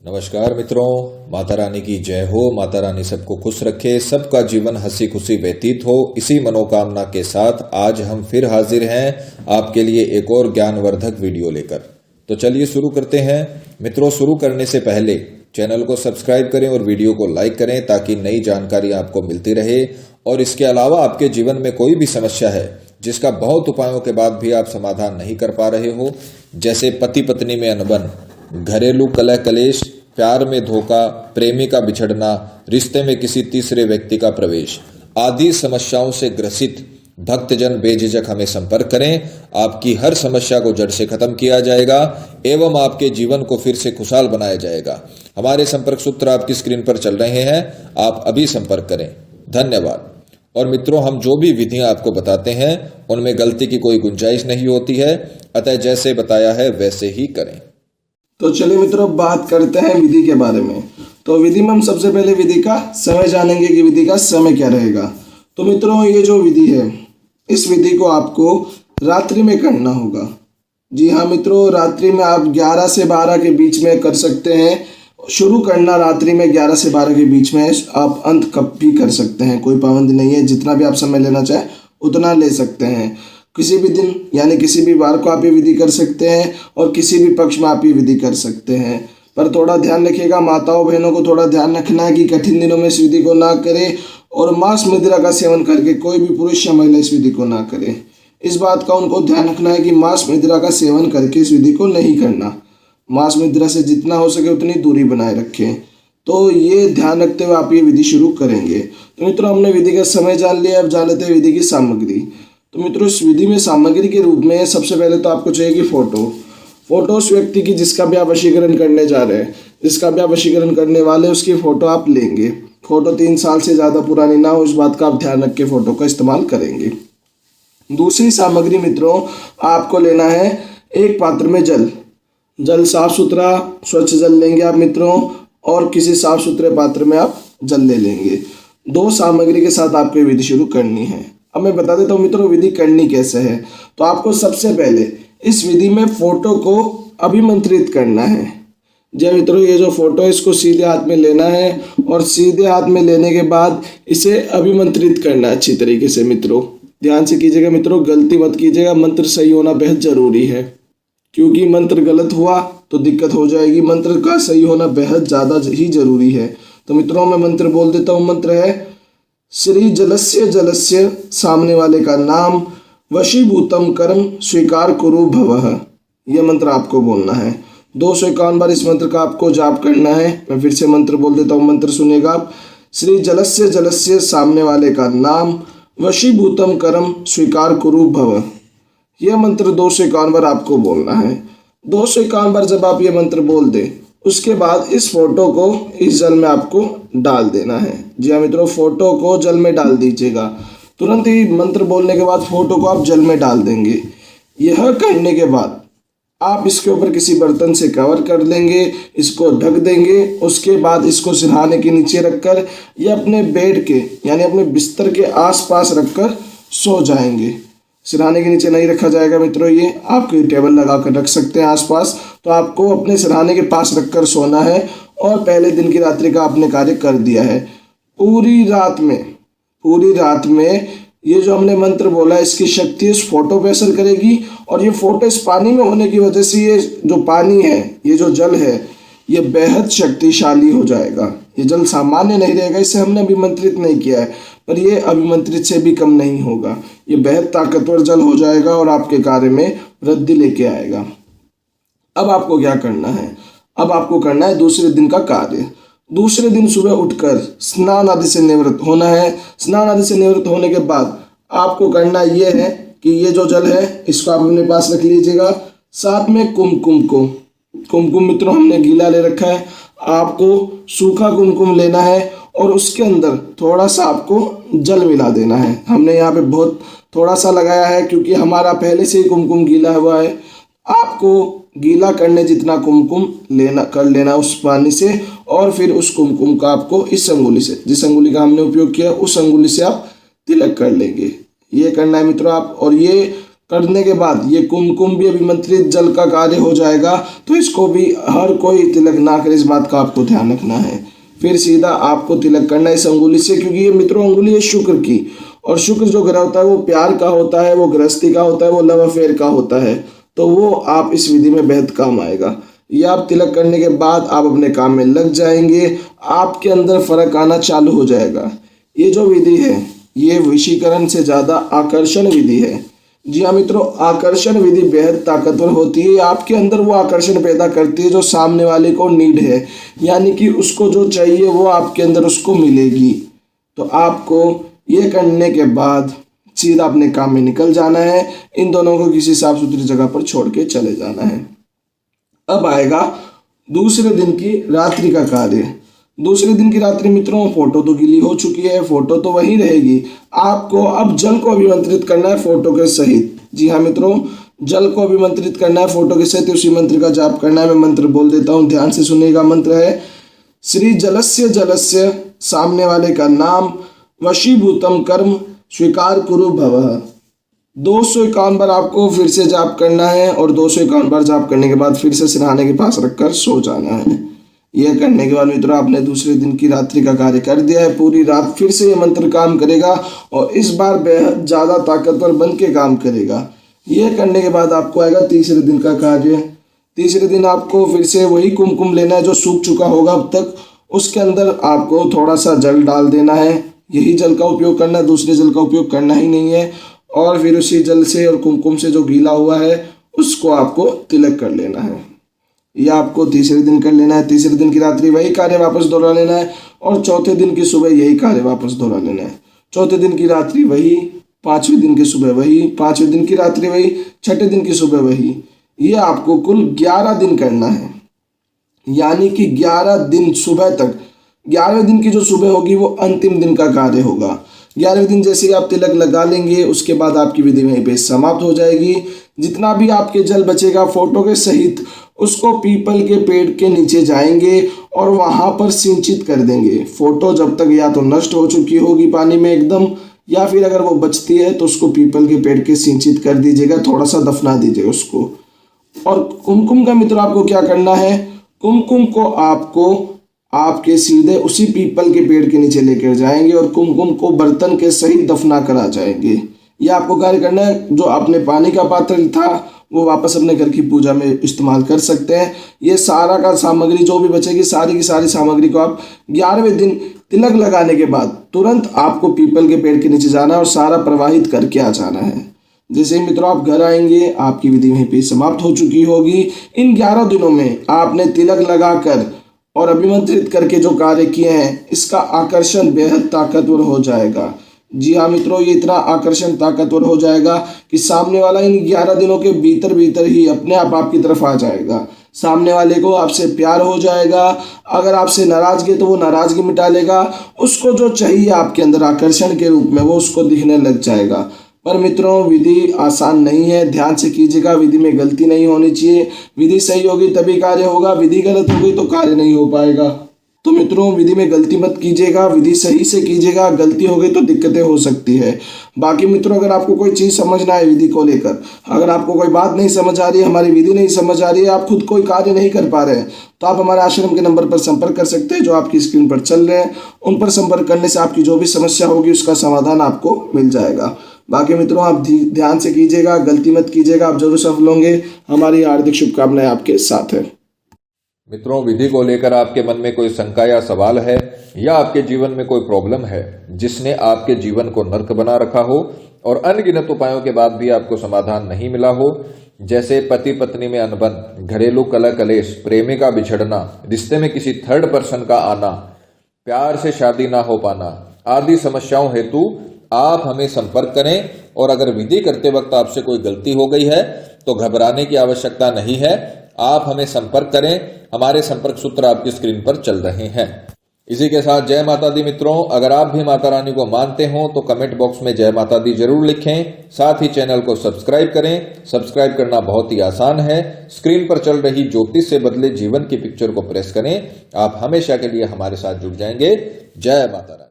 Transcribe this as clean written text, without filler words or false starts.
नमस्कार मित्रों, माता रानी की जय हो। माता रानी सबको खुश रखे, सबका जीवन हंसी खुशी व्यतीत हो। इसी मनोकामना के साथ आज हम फिर हाजिर हैं आपके लिए एक और ज्ञानवर्धक वीडियो लेकर। तो चलिए शुरू करते हैं। मित्रों, शुरू करने से पहले चैनल को सब्सक्राइब करें और वीडियो को लाइक करें ताकि नई जानकारी आपको मिलती रहे। और इसके अलावा आपके जीवन में कोई भी समस्या है जिसका बहुत उपायों के बाद भी आप समाधान नहीं कर पा रहे हो, जैसे पति पत्नी में अनबन, घरेलू कलह कलेश, प्यार में धोखा, प्रेमी का बिछड़ना, रिश्ते में किसी तीसरे व्यक्ति का प्रवेश आदि समस्याओं से ग्रसित भक्तजन बेझिझक हमें संपर्क करें। आपकी हर समस्या को जड़ से खत्म किया जाएगा एवं आपके जीवन को फिर से खुशहाल बनाया जाएगा। हमारे संपर्क सूत्र आपकी स्क्रीन पर चल रहे हैं, आप अभी संपर्क करें। धन्यवाद। और मित्रों, हम जो भी विधियां आपको बताते हैं उनमें गलती की कोई गुंजाइश नहीं होती है, अतः जैसे बताया है वैसे ही करें। तो चलिए मित्रों, बात करते हैं विधि के बारे में। तो विधि में हम सबसे पहले विधि का समय जानेंगे कि विधि का समय क्या रहेगा। तो मित्रों, ये जो विधि है, इस विधि को आपको रात्रि में करना होगा। जी हाँ मित्रों, रात्रि में आप 11 से 12 के बीच में कर सकते हैं। शुरू करना रात्रि में 11 से 12 के बीच में, आप अंत कब भी कर सकते हैं, कोई पाबंदी नहीं है। जितना भी आप समय लेना चाहें उतना ले सकते हैं। किसी भी दिन यानी किसी भी वार को आप ये विधि कर सकते हैं और किसी भी पक्ष में आप ये विधि कर सकते हैं। पर थोड़ा ध्यान रखिएगा, माताओं बहनों को थोड़ा ध्यान रखना है कि कठिन दिनों में इस विधि को ना करें और मांस मदिरा का सेवन करके कोई भी पुरुष या महिला इस विधि को ना करे। इस बात का उनको ध्यान रखना है कि मांस मदिरा का सेवन करके इस विधि को नहीं करना। मांस मदिरा से जितना हो सके उतनी दूरी बनाए रखें। तो ये ध्यान रखते हुए आप ये विधि शुरू करेंगे। तो मित्रों, हमने विधि का समय जान लिया, अब जान लेते हैं विधि की सामग्री। तो मित्रों, इस विधि में सामग्री के रूप में सबसे पहले तो आपको चाहिए फोटो उस व्यक्ति की जिसका भी आप वशीकरण करने जा रहे हैं, जिसका भी आप वशीकरण करने वाले हैं, उसकी फ़ोटो आप लेंगे। फ़ोटो 3 साल से ज़्यादा पुरानी ना हो, इस बात का आप ध्यान रख के फ़ोटो का इस्तेमाल करेंगे। दूसरी सामग्री मित्रों, आपको लेना है एक पात्र में जल साफ सुथरा स्वच्छ जल लेंगे आप मित्रों, और किसी साफ सुथरे पात्र में आप जल ले लेंगे। 2 सामग्री के साथ आपको ये विधि शुरू करनी है। अब मैं बता देता हूँ मित्रों विधि करनी कैसे है। तो आपको सबसे पहले इस विधि में फोटो को अभिमंत्रित करना है। जी मित्रों, ये जो फोटो है इसको सीधे हाथ में लेना है और सीधे हाथ में लेने के बाद इसे अभिमंत्रित करना है अच्छी तरीके से। मित्रों ध्यान से कीजिएगा मित्रों, गलती मत कीजिएगा। मंत्र सही होना बेहद जरूरी है, क्योंकि मंत्र गलत हुआ तो दिक्कत हो जाएगी। मंत्र का सही होना बेहद ज़्यादा ही जरूरी है। तो मित्रों, मैं मंत्र बोल देता हूँ। मंत्र है श्री जलस्य सामने वाले का नाम, वशीभूतम कर्म स्वीकार कुरु भवः। यह मंत्र आपको बोलना है। 251 बार इस मंत्र का आपको जाप करना है। मैं फिर से मंत्र बोल देता हूँ, मंत्र सुनेगा आप। श्री जलस्य सामने वाले का नाम, वशीभूतम कर्म स्वीकार कुरु भवः। यह मंत्र 251 बार आपको बोलना है। 251 बार जब आप ये मंत्र बोल दें, उसके बाद इस फोटो को इस जल में आपको डाल देना है। जी हाँ मित्रों, फोटो को जल में डाल दीजिएगा। तुरंत ही मंत्र बोलने के बाद फोटो को आप जल में डाल देंगे। यह करने के बाद आप इसके ऊपर किसी बर्तन से कवर कर लेंगे, इसको ढक देंगे। उसके बाद इसको सिरहाने के नीचे रखकर या अपने बेड के यानी अपने बिस्तर के आसपास रखकर सो जाएंगे। सिरहाने के नीचे नहीं रखा जाएगा मित्रों, ये आप कोई टेबल लगा कर रख सकते हैं आसपास। तो आपको अपने सिरहाने के पास रखकर सोना है और पहले दिन की रात्रि का आपने कार्य कर दिया है। पूरी रात में ये जो हमने मंत्र बोला है, इसकी शक्ति इस फोटो पे असर करेगी। और ये फोटो इस पानी में होने की वजह से ये जो पानी है, ये जो जल है, ये बेहद शक्तिशाली हो जाएगा। ये जल सामान्य नहीं रहेगा, इसे हमने अभिमंत्रित नहीं किया है, पर ये अभिमंत्रित से भी कम नहीं होगा। ये बेहद ताकतवर जल हो जाएगा और आपके कार्य में वृद्धि लेके आएगा। अब आपको क्या करना है? अब आपको करना है दूसरे दिन का कार्य। दूसरे दिन सुबह उठकर स्नान आदि से निवृत्त होना है। स्नान आदि से निवृत्त होने के बाद आपको करना यह है कि ये जो जल है इसको आप अपने पास रख लीजिएगा। साथ में कुमकुम मित्रों हमने गीला ले रखा है, आपको सूखा कुमकुम लेना है और उसके अंदर थोड़ा सा आपको जल मिला देना है। हमने यहाँ पे बहुत थोड़ा सा लगाया है क्योंकि हमारा पहले से ही कुमकुम गीला हुआ है। आपको गीला करने जितना कुमकुम कर लेना उस पानी से, और फिर उस कुमकुम का आपको इस अंगुली से, जिस अंगुली का हमने उपयोग किया उस अंगुली से आप तिलक कर लेंगे। ये करना है मित्रों आप। और ये करने के बाद ये कुमकुम भी अभिमंत्रित जल का कार्य हो जाएगा। तो इसको भी हर कोई तिलक ना करे, इस बात का आपको ध्यान रखना है। फिर सीधा आपको तिलक करना है इस अंगुली से, क्योंकि ये मित्रों अंगुली है शुक्र की, और शुक्र जो ग्रह होता है वो प्यार का होता है, वो गृहस्थी का होता है, वो लव अफेयर का होता है। तो वो आप इस विधि में बेहद काम आएगा। ये आप तिलक करने के बाद आप अपने काम में लग जाएंगे, आपके अंदर फर्क आना चालू हो जाएगा। ये जो विधि है ये वशीकरण से ज़्यादा आकर्षण विधि है। जी हाँ मित्रों, आकर्षण विधि बेहद ताकतवर होती है। आपके अंदर वो आकर्षण पैदा करती है जो सामने वाले को नीड है, यानी कि उसको जो चाहिए वो आपके अंदर उसको मिलेगी। तो आपको ये करने के बाद सीधा अपने काम में निकल जाना है। इन दोनों को किसी साफ सुथरी जगह पर छोड़ के चले जाना है। अब आएगा दूसरे दिन की रात्रि का कार्य। दूसरे दिन की रात्रि मित्रों, फोटो तो गीली हो चुकी है, फोटो तो वही रहेगी। आपको अब जल को अभिमंत्रित करना है फोटो के सहित। जी हाँ मित्रों, जल को अभिमंत्रित करना है फोटो के सहित। उसी मंत्र का जाप करना है। मैं मंत्र बोल देता हूँ, ध्यान से सुनिएगा। मंत्र है श्री जलस्य जलस्य, सामने वाले का नाम, वशीभूतम कर्म स्वीकार कुरु भवः। 251 बार आपको फिर से जाप करना है, और 251 बार जाप करने के बाद फिर से सिरहाने के पास रखकर सो जाना है। यह करने के बाद मित्रों आपने दूसरे दिन की रात्रि का कार्य कर दिया है। पूरी रात फिर से ये मंत्र काम करेगा, और इस बार बेहद ज़्यादा ताकतवर बन के काम करेगा। यह करने के बाद आपको आएगा तीसरे दिन का कार्य। तीसरे दिन आपको फिर से वही कुमकुम लेना है जो सूख चुका होगा अब तक। उसके अंदर आपको थोड़ा सा जल डाल देना है। यही जल का उपयोग करना है, दूसरे जल का उपयोग करना ही नहीं है। और फिर उसी जल से और कुमकुम से जो गीला हुआ है उसको आपको तिलक कर लेना है। यह आपको तीसरे दिन कर लेना है। तीसरे दिन की रात्रि वही कार्य वापस दोहरा लेना है, और चौथे दिन की सुबह यही कार्य वापस दोहरा लेना है। चौथे दिन की रात्रि वही, पांचवें दिन की सुबह वही, पांचवें दिन की रात्रि वही, छठे दिन की सुबह वही। ये आपको कुल 11 दिन करना है, यानी कि 11 दिन सुबह तक। 11वें दिन की जो सुबह होगी वो अंतिम दिन का कार्य होगा। 11वें दिन जैसे ही आप तिलक लगा लेंगे उसके बाद आपकी विधि वहीं पे समाप्त हो जाएगी। जितना भी आपके जल बचेगा फोटो के सहित उसको पीपल के पेड़ के नीचे जाएंगे और वहां पर सिंचित कर देंगे। फोटो जब तक या तो नष्ट हो चुकी होगी पानी में एकदम, या फिर अगर वो बचती है तो उसको पीपल के पेड़ के सिंचित कर दीजिएगा, थोड़ा सा दफना दीजिएगा उसको। और कुमकुम का मित्र आपको क्या करना है, कुमकुम को आपको आपके सीधे उसी पीपल के पेड़ के नीचे लेकर जाएंगे और कुमकुम को बर्तन के सहित दफना कर आ जाएंगे। यह आपको कार्य करना है। जो आपने पानी का पात्र था वो वापस अपने घर की पूजा में इस्तेमाल कर सकते हैं। ये सारा का सामग्री जो भी बचेगी सारी की सारी सामग्री को आप 11वें दिन तिलक लगाने के बाद तुरंत आपको पीपल के पेड़ के नीचे जाना है और सारा प्रवाहित करके आ जाना है। जैसे ही मित्रों आप घर आएंगे आपकी विधि वहीं पे समाप्त हो चुकी होगी। इन 11 दिनों में आपने तिलक लगाकर और अभिमंत्रित करके जो कार्य किए हैं इसका आकर्षण बेहद ताकतवर हो जाएगा। जी हाँ मित्रों, ये इतना आकर्षण ताकतवर हो जाएगा कि सामने वाला इन 11 दिनों के भीतर भीतर ही अपने आप आपकी तरफ आ जाएगा। सामने वाले को आपसे प्यार हो जाएगा। अगर आपसे नाराजगी तो वो नाराजगी मिटा लेगा। उसको जो चाहिए आपके अंदर आकर्षण के रूप में वो उसको दिखने लग जाएगा। पर मित्रों विधि आसान नहीं है, ध्यान से कीजिएगा। विधि में गलती नहीं होनी चाहिए। विधि सही होगी तभी कार्य होगा, विधि गलत हो गई तो कार्य नहीं हो पाएगा। तो मित्रों विधि में गलती मत कीजिएगा, विधि सही से कीजिएगा। गलती हो गई तो दिक्कतें हो सकती है। बाकी मित्रों अगर आपको कोई चीज़ समझना है विधि को लेकर, अगर आपको कोई बात नहीं समझ आ रही है, हमारी विधि नहीं समझ आ रही है, आप खुद कोई कार्य नहीं कर पा रहे हैं, तो आप हमारे आश्रम के नंबर पर संपर्क कर सकते हैं जो आपकी स्क्रीन पर चल रहे हैं। उन पर संपर्क करने से आपकी जो भी समस्या होगी उसका समाधान आपको मिल जाएगा। बाकी मित्रों आप ध्यान से कीजिएगा, गलती मत कीजिएगा, आप जरूर सफल होंगे। हमारी हार्दिक शुभकामनाएं आपके साथ है। मित्रों विधि को लेकर आपके मन में कोई शंका या सवाल है, या आपके जीवन में कोई प्रॉब्लम है जिसने आपके जीवन को नर्क बना रखा हो और अनगिनत उपायों के बाद भी आपको समाधान नहीं मिला हो, जैसे पति पत्नी में अनबन, घरेलू कलह कलेश, प्रेमी का बिछड़ना, रिश्ते में किसी थर्ड पर्सन का आना, प्यार से शादी ना हो पाना आदि समस्याओं हेतु आप हमें संपर्क करें। और अगर विधि करते वक्त आपसे कोई गलती हो गई है तो घबराने की आवश्यकता नहीं है, आप हमें संपर्क करें। हमारे संपर्क सूत्र आपकी स्क्रीन पर चल रहे हैं। इसी के साथ जय माता दी मित्रों, अगर आप भी माता रानी को मानते हो तो कमेंट बॉक्स में जय माता दी जरूर लिखें। साथ ही चैनल को सब्सक्राइब करें। सब्सक्राइब करना बहुत ही आसान है। स्क्रीन पर चल रही ज्योतिष से बदले जीवन की पिक्चर को प्रेस करें। आप हमेशा के लिए हमारे साथ जुड़ जाएंगे। जय माता रानी।